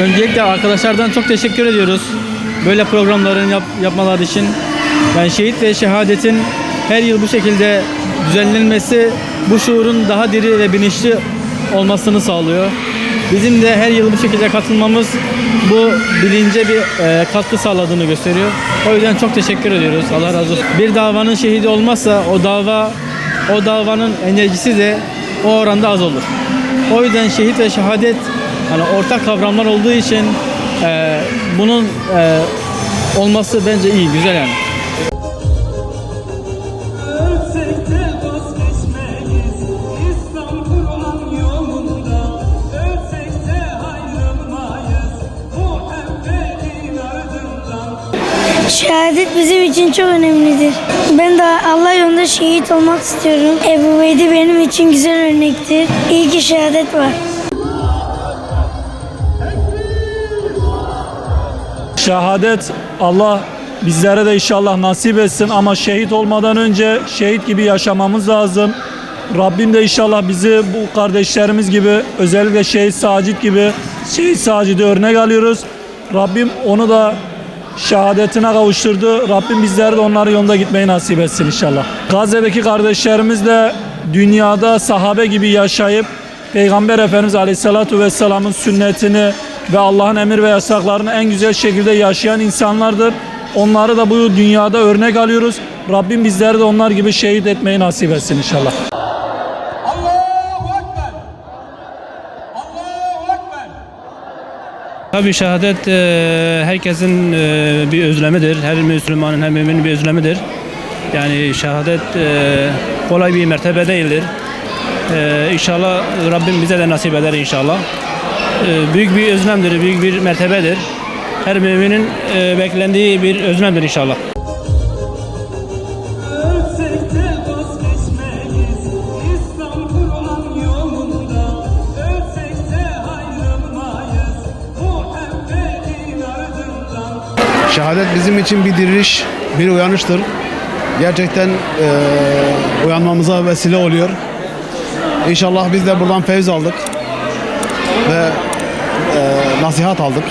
Öncelikle arkadaşlardan çok teşekkür ediyoruz. Böyle programların yapmaları için. Yani şehit ve şehadetin her yıl bu şekilde düzenlenmesi bu şuurun daha diri ve bilinçli olmasını sağlıyor. Bizim de her yıl bu şekilde katılmamız bu bilince bir katkı sağladığını gösteriyor. O yüzden çok teşekkür ediyoruz. Allah razı olsun. Bir davanın şehidi olmazsa o davanın enerjisi de o oranda az olur. O yüzden şehit ve şehadet hani ortak kavramlar olduğu için bunun olması bence iyi, güzel yani. Şehadet bizim için çok önemlidir. Ben de Allah yolunda şehit olmak istiyorum. Ebu Beydi benim için güzel örnektir. İyi ki şehadet var. Şehadet Allah bizlere de inşallah nasip etsin ama şehit olmadan önce şehit gibi yaşamamız lazım. Rabbim de inşallah bizi bu kardeşlerimiz gibi özellikle şehit Sacit gibi şehit Sacit'i örnek alıyoruz. Rabbim onu da şehadetine kavuşturdu. Rabbim bizlere de onların yolunda gitmeyi nasip etsin inşallah. Gazze'deki kardeşlerimiz de dünyada sahabe gibi yaşayıp Peygamber Efendimiz Aleyhisselatü Vesselam'ın sünnetini ve Allah'ın emir ve yasaklarını en güzel şekilde yaşayan insanlardır. Onları da bu dünyada örnek alıyoruz. Rabbim bizleri de onlar gibi şehit etmeyi nasip etsin inşallah. Tabii şehadet herkesin bir özlemidir. Her Müslümanın, her müminin bir özlemidir. Yani şehadet kolay bir mertebe değildir. İnşallah Rabbim bize de nasip eder inşallah. Büyük bir özlemdir, büyük bir mertebedir. Her müminin beklendiği bir özlemdir inşallah. Şehadet bizim için bir diriliş, bir uyanıştır. Gerçekten uyanmamıza vesile oluyor. İnşallah biz de buradan feyz aldık ve nasihat aldık.